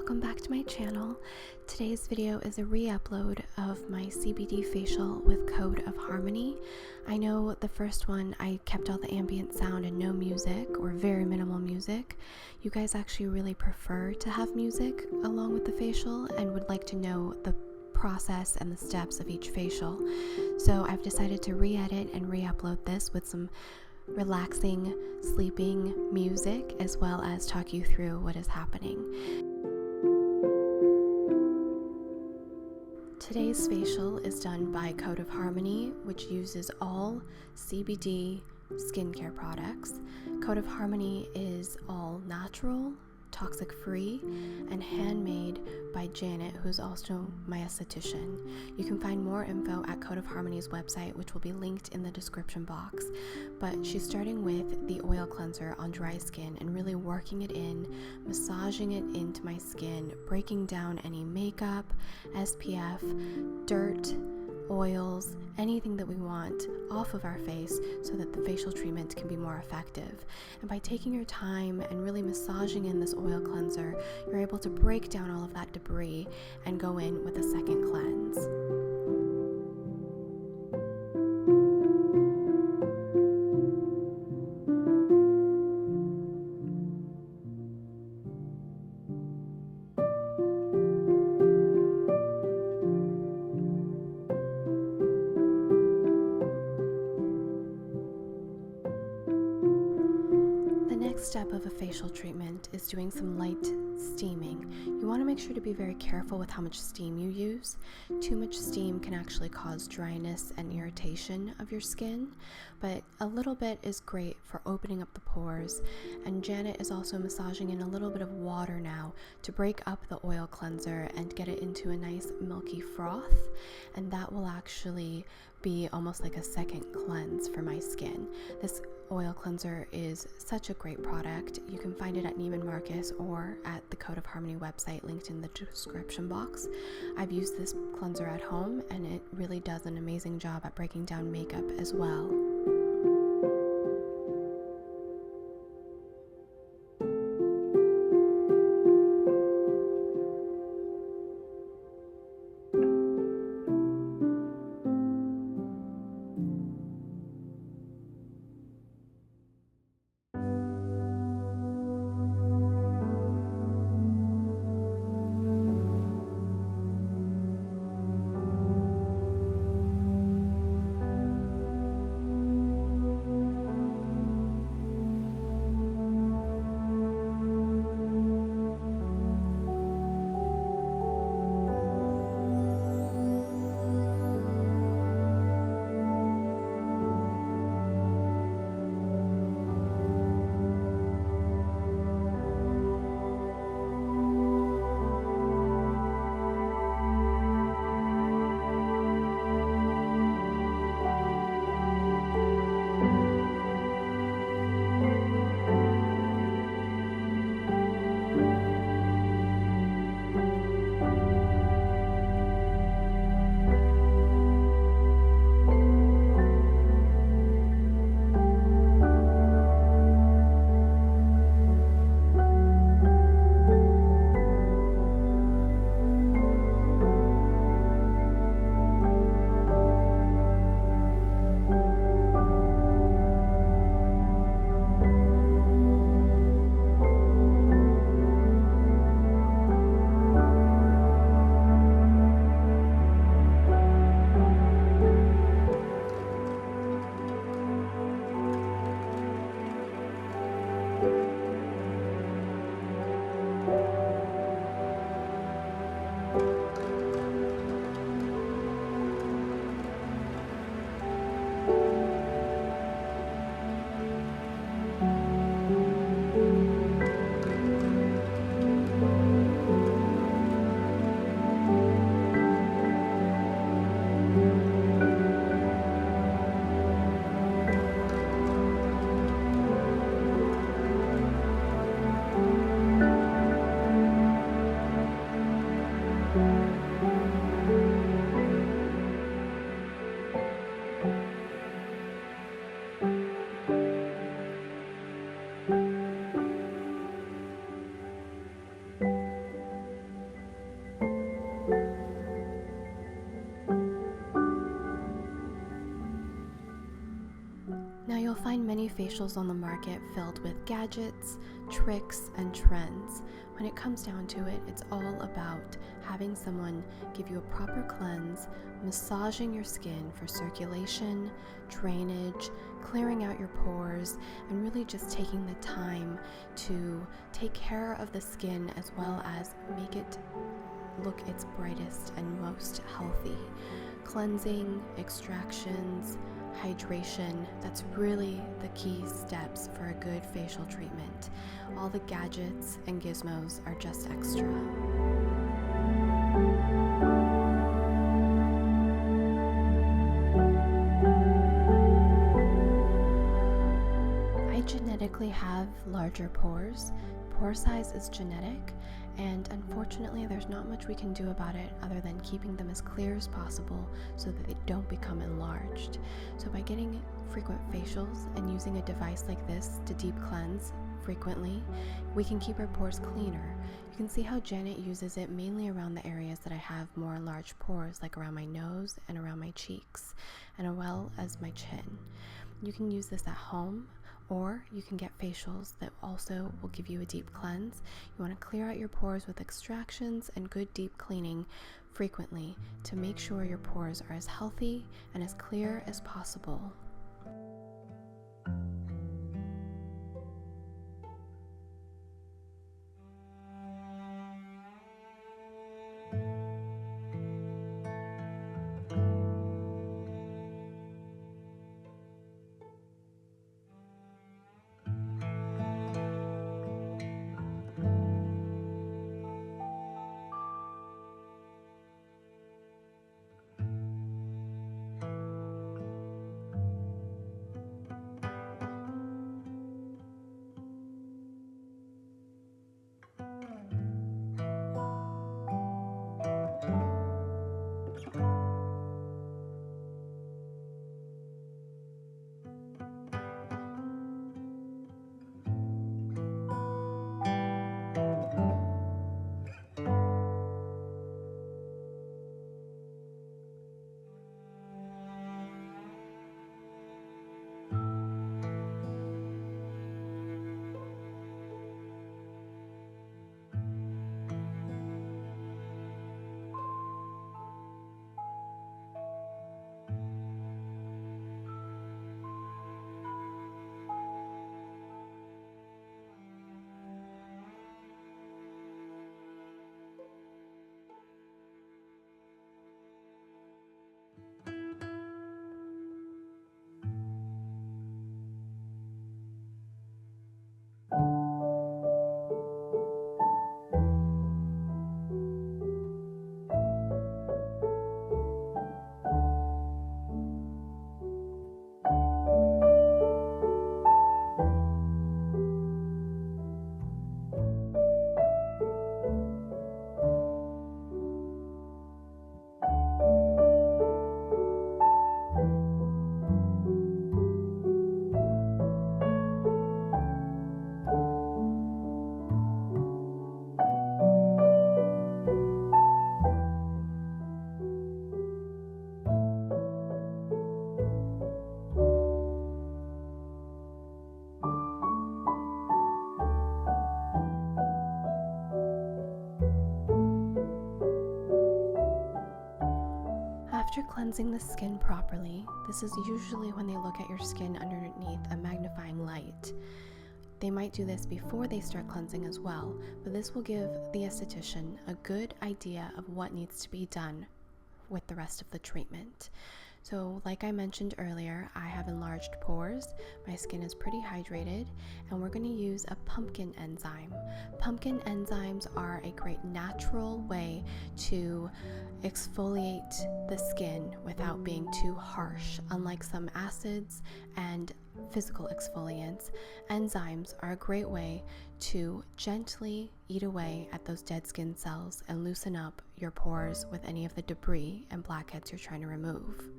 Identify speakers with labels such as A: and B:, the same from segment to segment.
A: welcome back to my channel. Today's video is a re-upload of my CBD facial with Code of Harmony. I know the first one I kept all the ambient sound and no music or very minimal music. You guys actually really prefer to have music along with the facial and would like to know the process and the steps of each facial. So I've decided to re-edit and re-upload this with some relaxing, sleeping music, as well as talk you through what is happening. Today's facial is done by Code of Harmony, which uses all CBD skincare products. Code of Harmony is all natural, toxic free, and handmade by Janet, who's also my esthetician. You can find more info at Code of Harmony's website, which will be linked in the description box. But she's starting with the oil cleanser on dry skin and really working it in, massaging it into my skin, breaking down any makeup, SPF, dirt, oils, anything that we want off of our face so that the facial treatment can be more effective. And by taking your time and really massaging in this oil cleanser, you're able to break down all of that debris and go in with a second cleanse. Next step of a facial treatment is doing some light steaming. You want to make sure to be very careful with how much steam you use. Too much steam can actually cause dryness and irritation of your skin, but a little bit is great for opening up the pores. And Janet is also massaging in a little bit of water now to break up the oil cleanser and get it into a nice milky froth, and that will actually be almost like a second cleanse for my skin. This oil cleanser is such a great product. You can find it at Neiman Marcus or at the Code of Harmony website linked in the description box. I've used this cleanser at home and it really does an amazing job at breaking down makeup as well. Now you'll find many facials on the market filled with gadgets, tricks, and trends. When it comes down to it, it's all about having someone give you a proper cleanse, massaging your skin for circulation, drainage, clearing out your pores, and really just taking the time to take care of the skin as well as make it look its brightest and most healthy. Cleansing, extractions, hydration, that's really the key steps for a good facial treatment. All the gadgets and gizmos are just extra. I genetically have larger pores. Pore size is genetic, and unfortunately there's not much we can do about it other than keeping them as clear as possible so that they don't become enlarged. So by getting frequent facials and using a device like this to deep cleanse frequently, we can keep our pores cleaner. You can see how Janet uses it mainly around the areas that I have more enlarged pores, like around my nose and around my cheeks, and as well as my chin. You can use this at home, or you can get facials that also will give you a deep cleanse. You want to clear out your pores with extractions and good deep cleaning frequently to make sure your pores are as healthy and as clear as possible. After cleansing the skin properly, this is usually when they look at your skin underneath a magnifying light. They might do this before they start cleansing as well, but this will give the esthetician a good idea of what needs to be done with the rest of the treatment. So like I mentioned earlier, I have enlarged pores, my skin is pretty hydrated, and we're going to use a pumpkin enzyme. Pumpkin enzymes are a great natural way to exfoliate the skin without being too harsh. Unlike some acids and physical exfoliants, enzymes are a great way to gently eat away at those dead skin cells and loosen up your pores with any of the debris and blackheads you're trying to remove.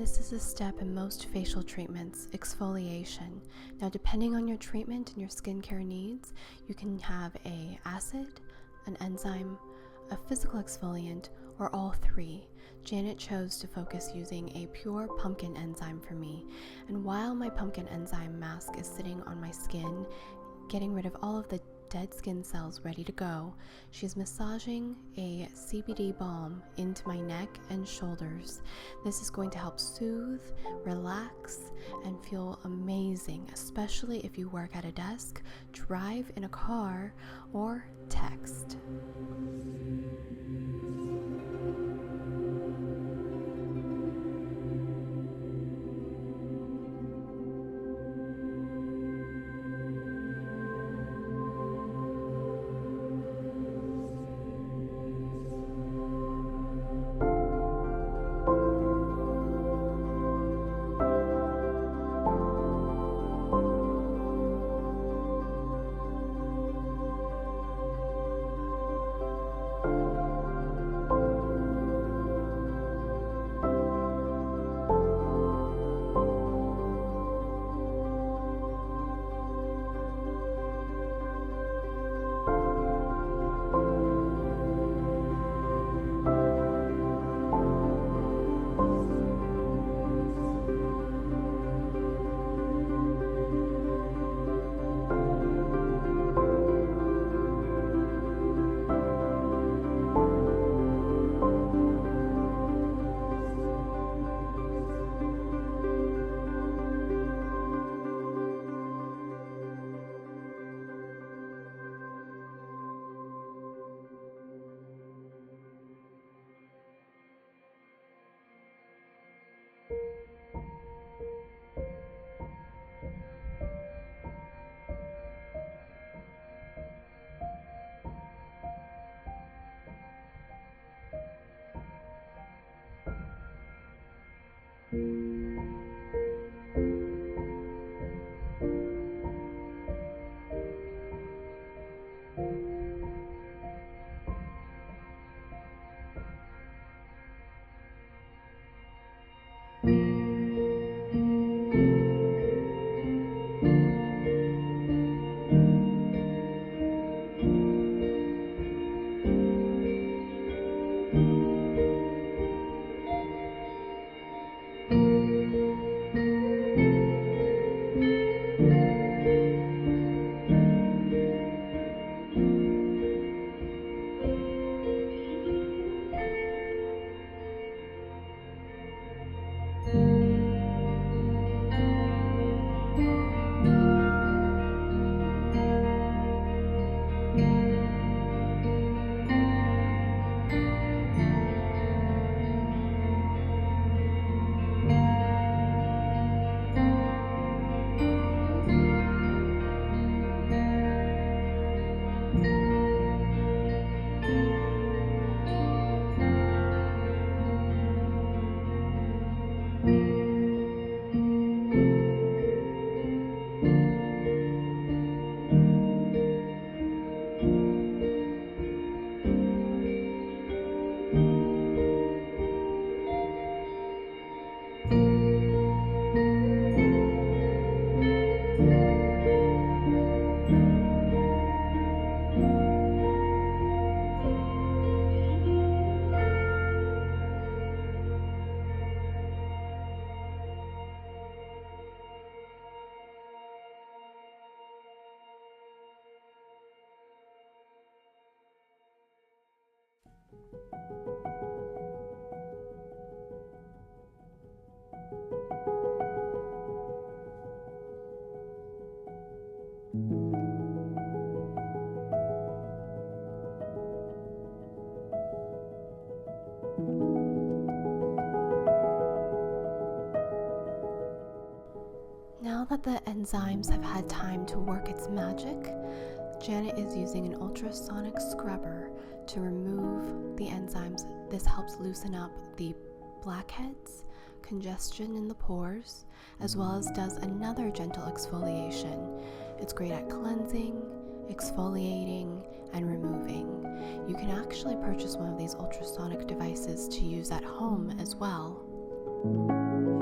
A: This is a step in most facial treatments, exfoliation. Now, depending on your treatment and your skincare needs, you can have an acid, an enzyme, a physical exfoliant, or all three. Janet chose to focus using a pure pumpkin enzyme for me, and while my pumpkin enzyme mask is sitting on my skin, getting rid of all of the dead skin cells ready to go, she's massaging a CBD balm into my neck and shoulders. This is going to help soothe, relax, and feel amazing, especially if you work at a desk, drive in a car, or text. Now that the enzymes have had time to work its magic, Janet is using an ultrasonic scrubber to remove the enzymes. This helps loosen up the blackheads, congestion in the pores, as well as does another gentle exfoliation. It's great at cleansing, exfoliating, and removing. You can actually purchase one of these ultrasonic devices to use at home as well.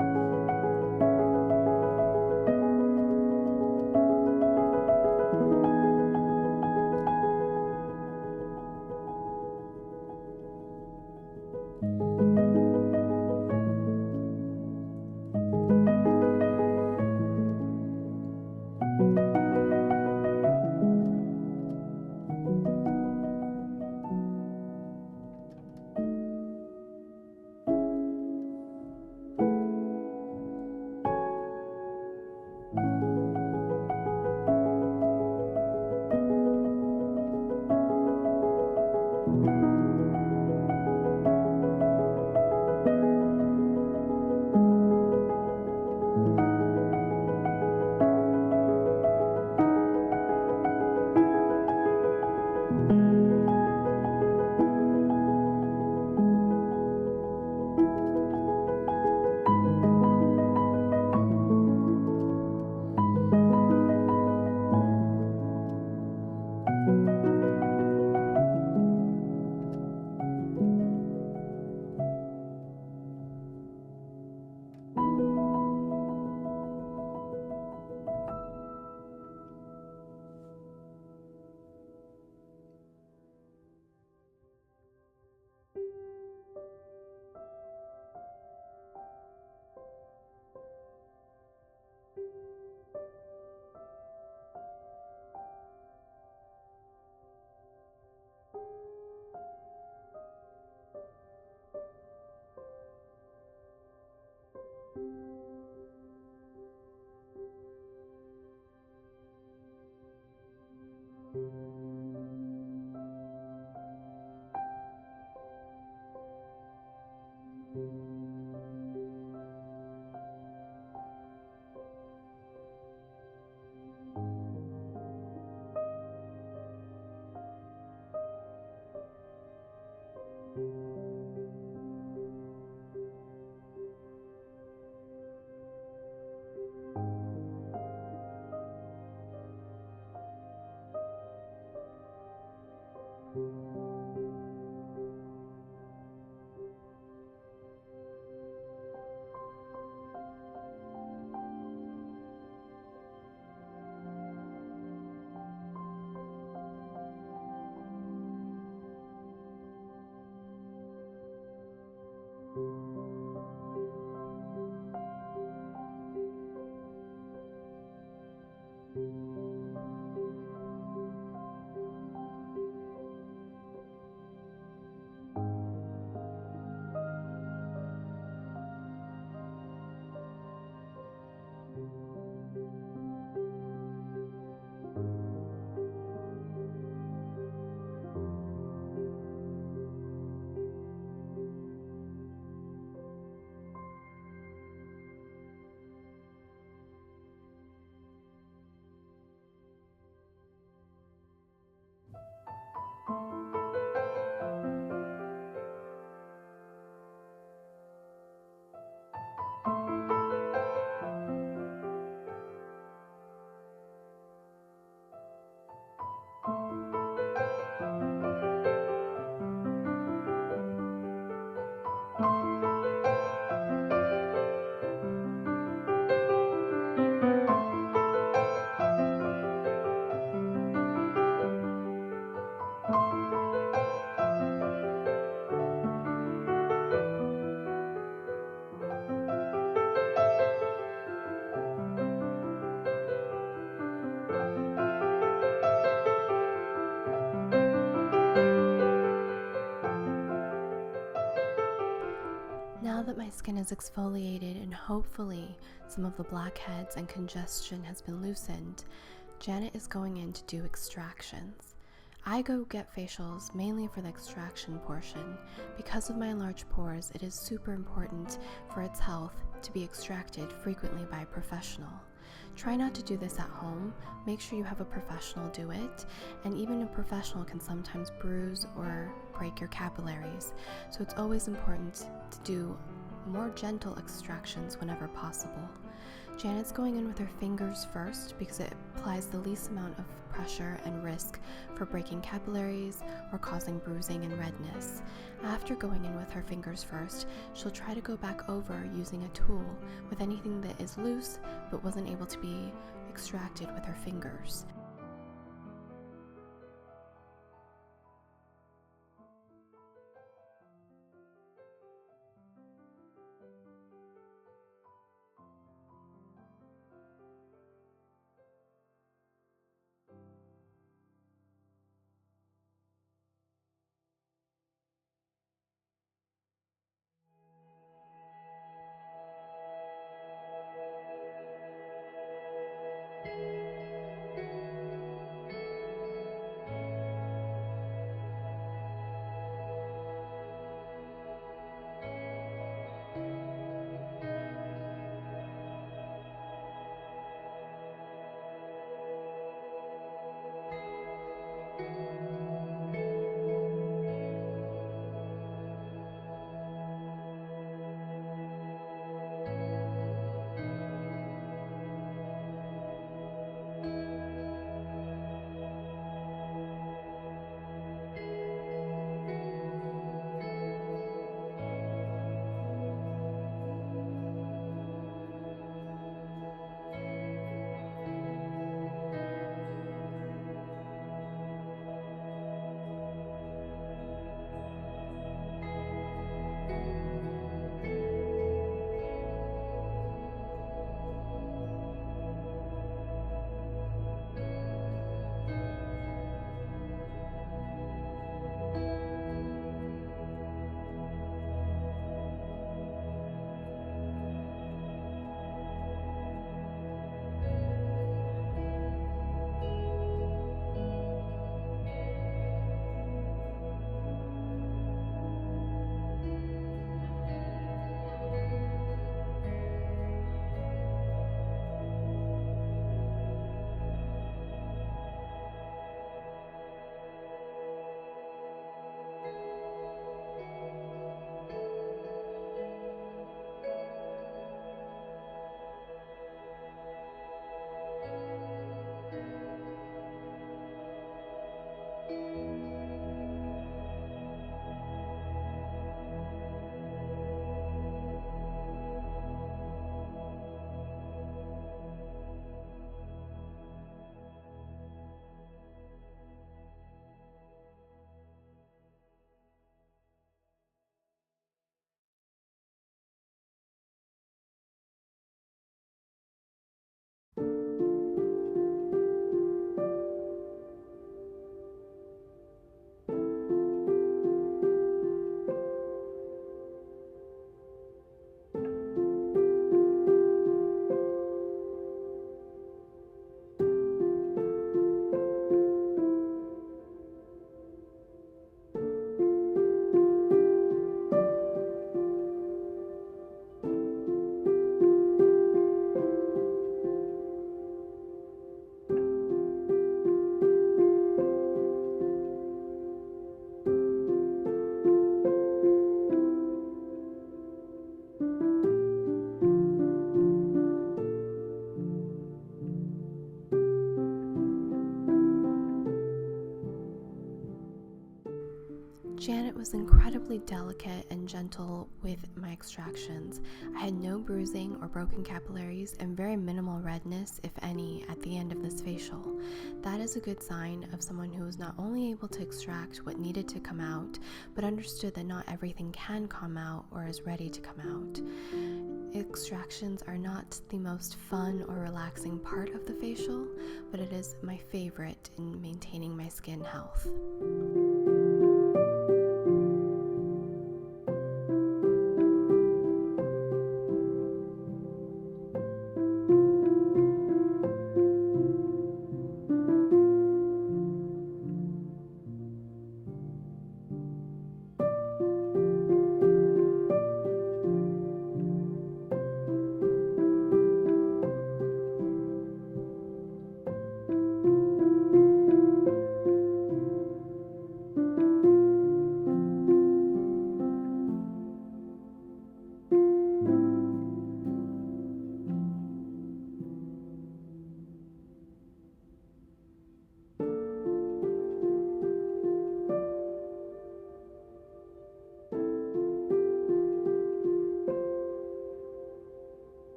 A: Now that my skin is exfoliated and hopefully some of the blackheads and congestion has been loosened, Janet is going in to do extractions. I go get facials mainly for the extraction portion. Because of my large pores, it is super important for its health to be extracted frequently by a professional. Try not to do this at home. Make sure you have a professional do it, and even a professional can sometimes bruise or break your capillaries, so it's always important to do more gentle extractions whenever possible. Janet's going in with her fingers first because it applies the least amount of pressure and risk for breaking capillaries or causing bruising and redness. After going in with her fingers first, she'll try to go back over using a tool with anything that is loose but wasn't able to be extracted with her fingers. Janet was incredibly delicate and gentle with my extractions. I had no bruising or broken capillaries and very minimal redness, if any, at the end of this facial. That is a good sign of someone who was not only able to extract what needed to come out, but understood that not everything can come out or is ready to come out. Extractions are not the most fun or relaxing part of the facial, but it is my favorite in maintaining my skin health.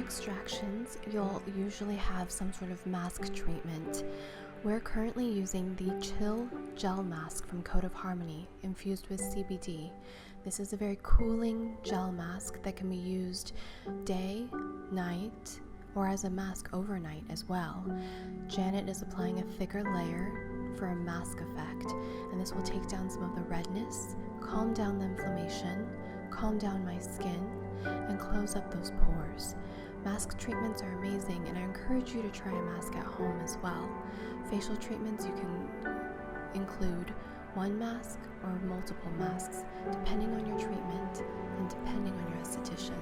A: Extractions, you'll usually have some sort of mask treatment. We're currently using the Chill Gel Mask from Code of Harmony, infused with CBD. This is a very cooling gel mask that can be used day, night, or as a mask overnight as well. Janet is applying a thicker layer for a mask effect, and this will take down some of the redness, calm down the inflammation, calm down my skin, and close up those pores. Mask treatments are amazing, and I encourage you to try a mask at home as well. Facial treatments, you can include one mask or multiple masks, depending on your treatment and depending on your esthetician.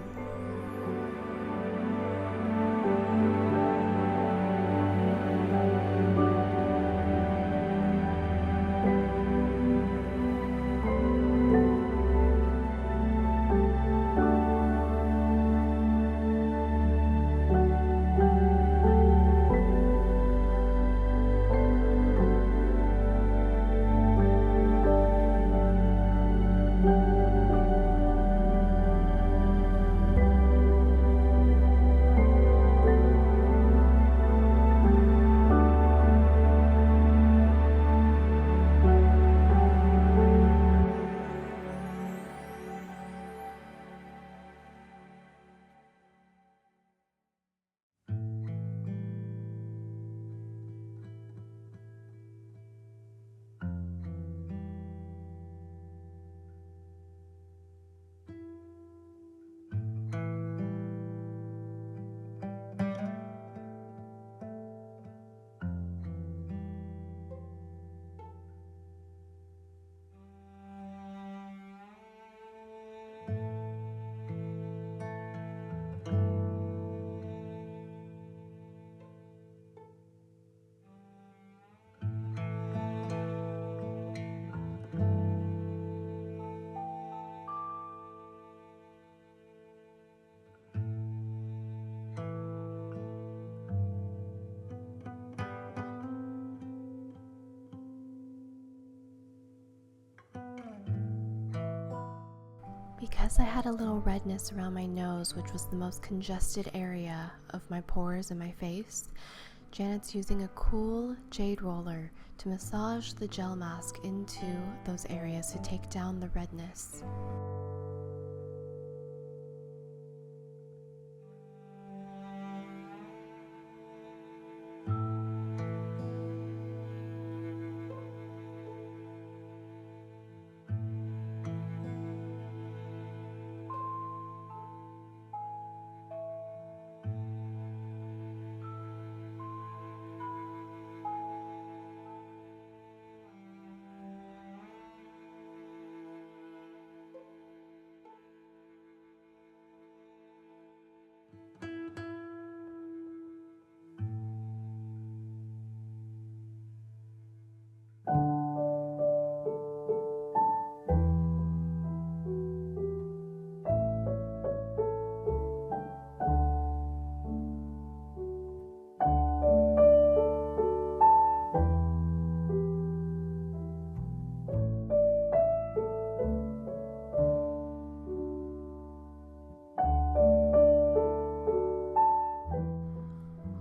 A: Because I had a little redness around my nose, which was the most congested area of my pores and my face, Janet's using a cool jade roller to massage the gel mask into those areas to take down the redness.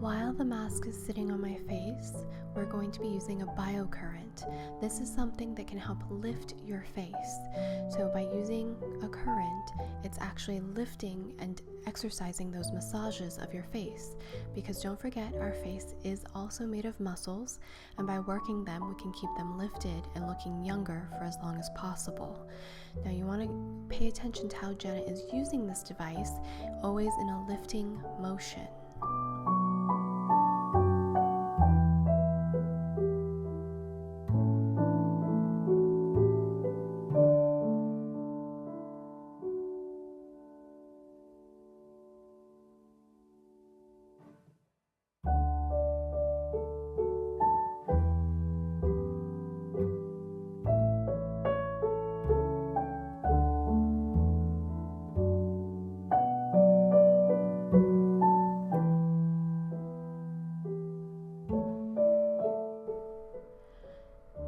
A: While the mask is sitting on my face, we're going to be using a biocurrent. This is something that can help lift your face. So by using a current, it's actually lifting and exercising those massages of your face. Because don't forget, our face is also made of muscles, and by working them, we can keep them lifted and looking younger for as long as possible. Now you want to pay attention to how Janet is using this device, always in a lifting motion.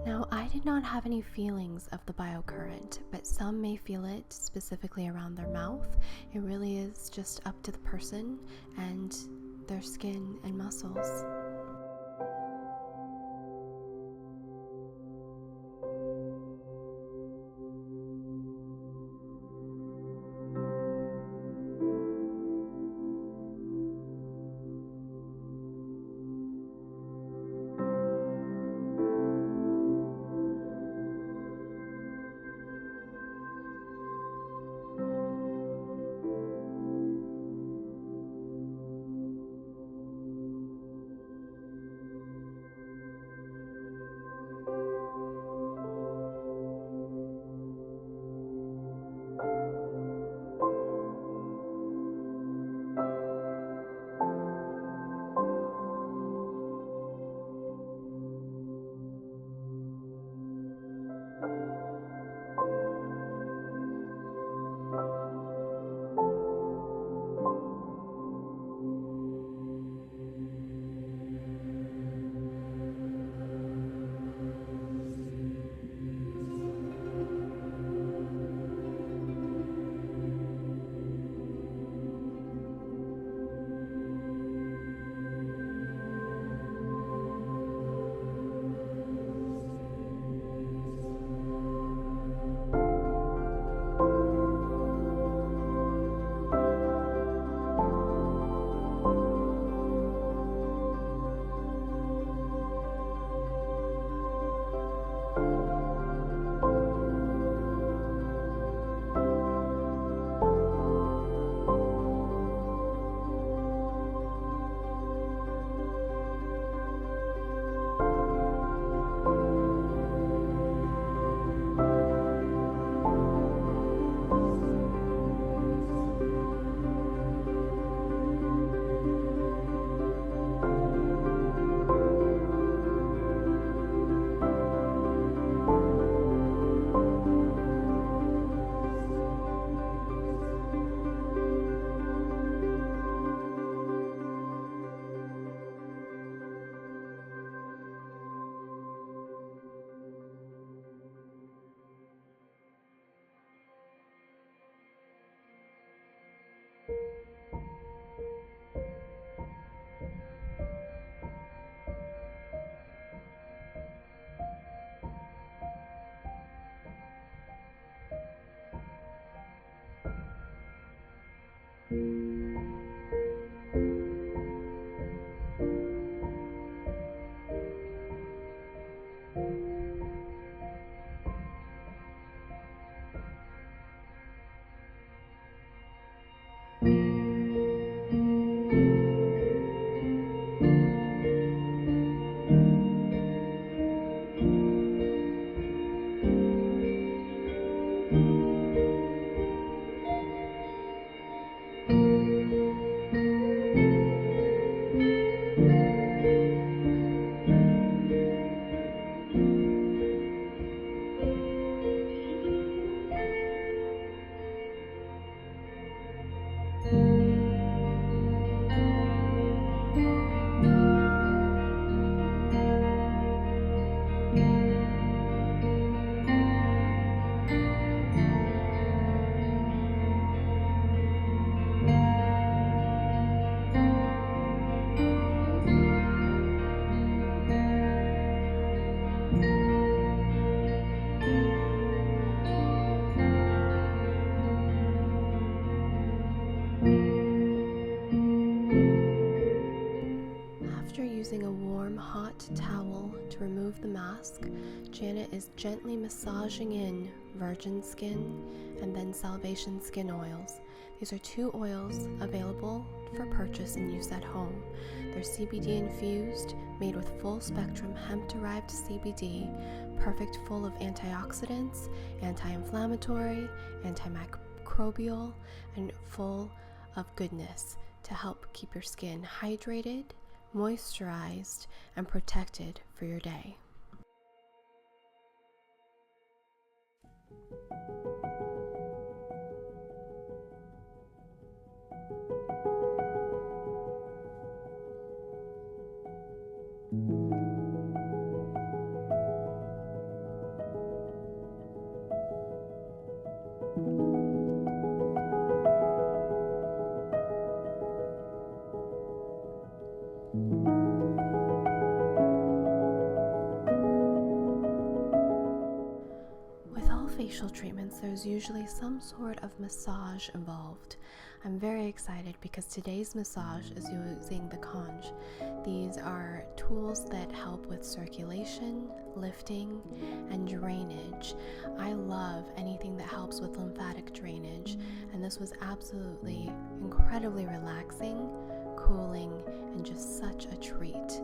A: Now, I did not have any feelings of the biocurrent, but some may feel it specifically around their mouth. It really is just up to the person and their skin and muscles. mask, Janet is gently massaging in virgin skin and then Salvation skin oils. These are 2 oils available for purchase and use at home. They're CBD infused, made with full spectrum hemp-derived CBD, perfect full of antioxidants, anti-inflammatory, antimicrobial, and full of goodness to help keep your skin hydrated, moisturized, and protected for your day. With all facial treatments, there's usually some sort of massage involved. I'm very excited because today's massage is using the conch. These are tools that help with circulation, lifting, and drainage. I love anything that helps with lymphatic drainage, and this was absolutely incredibly relaxing, cooling, and just such a treat.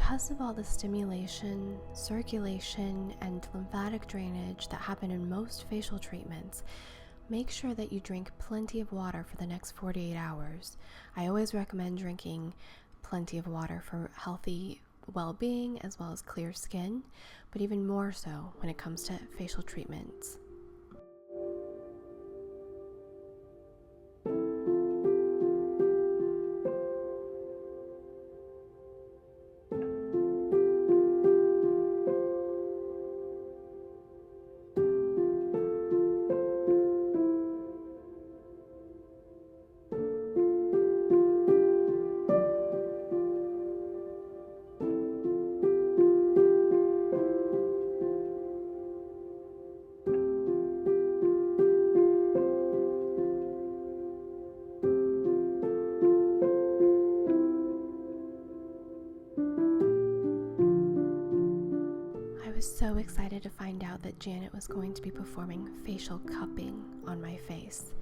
A: because of all the stimulation, circulation, and lymphatic drainage that happen in most facial treatments, make sure that you drink plenty of water for the next 48 hours. I always recommend drinking plenty of water for healthy well-being as well as clear skin, but even more so when it comes to facial treatments. I was so excited to find out that Janet was going to be performing facial cupping on my face.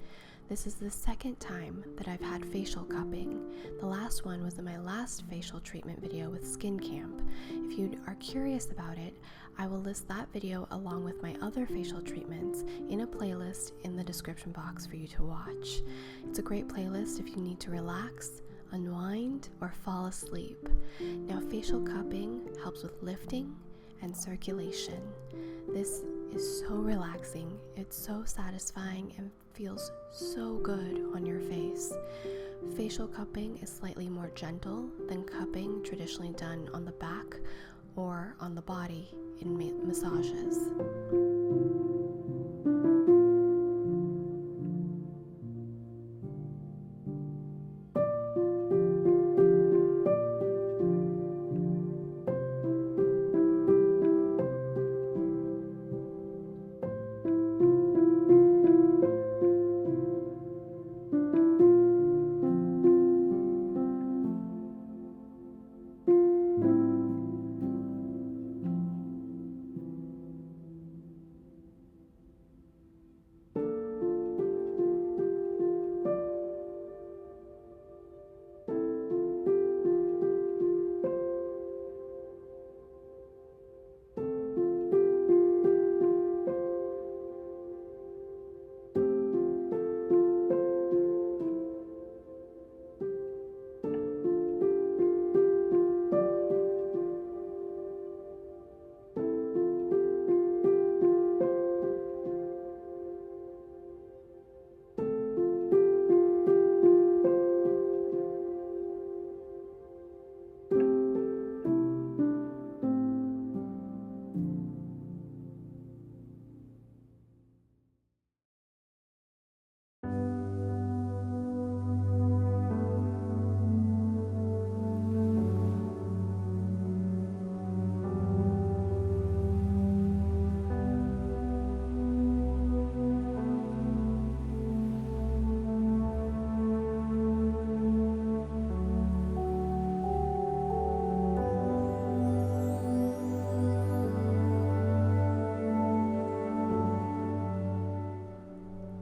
A: This is the second time that I've had facial cupping. The last one was in my last facial treatment video with Skin Camp. If you are curious about it, I will list that video along with my other facial treatments in a playlist in the description box for you to watch. It's a great playlist if you need to relax, unwind, or fall asleep. Now, facial cupping helps with lifting and circulation. This is so relaxing, it's so satisfying, and feels so good on your face. Facial cupping is slightly more gentle than cupping traditionally done on the back or on the body in massages.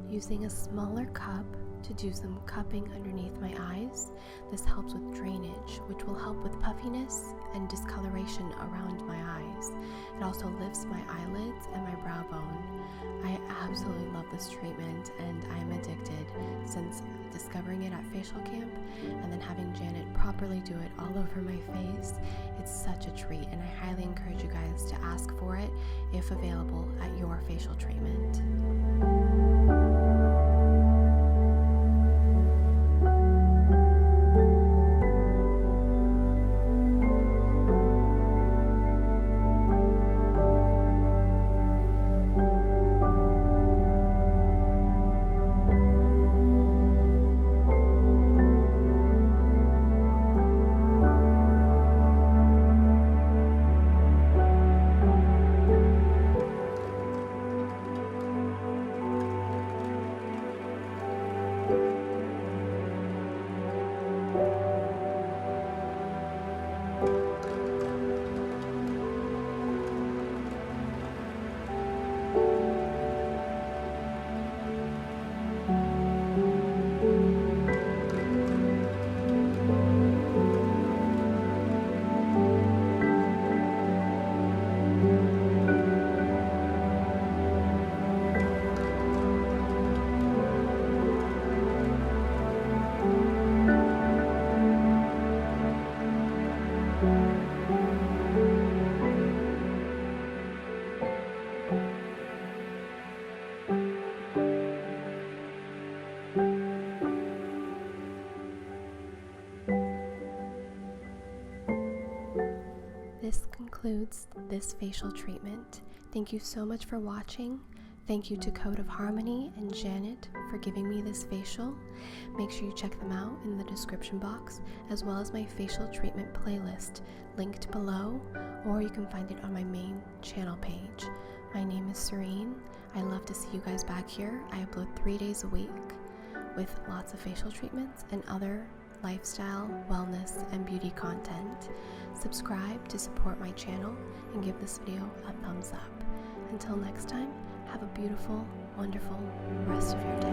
A: Using a smaller cup to do some cupping underneath my eyes. This helps with drainage, which will help with puffiness and discoloration around my eyes. It also lifts my eyelids and my brow bone. I absolutely love this treatment and I'm addicted since discovering it at facial camp and then having Janet properly do it all over my face. It's such a treat, and I highly encourage you guys to ask for it if available at your facial treatment. concludes this facial treatment. Thank you so much for watching. Thank you to Code of Harmony and Janet for giving me this facial. Make sure you check them out in the description box, as well as my facial treatment playlist linked below, or you can find it on my main channel page. My name is Serein. I love to see you guys back here. I upload 3 days a week with lots of facial treatments and other lifestyle, wellness, and beauty content. Subscribe to support my channel and give this video a thumbs up. Until next time, have a beautiful, wonderful rest of your day.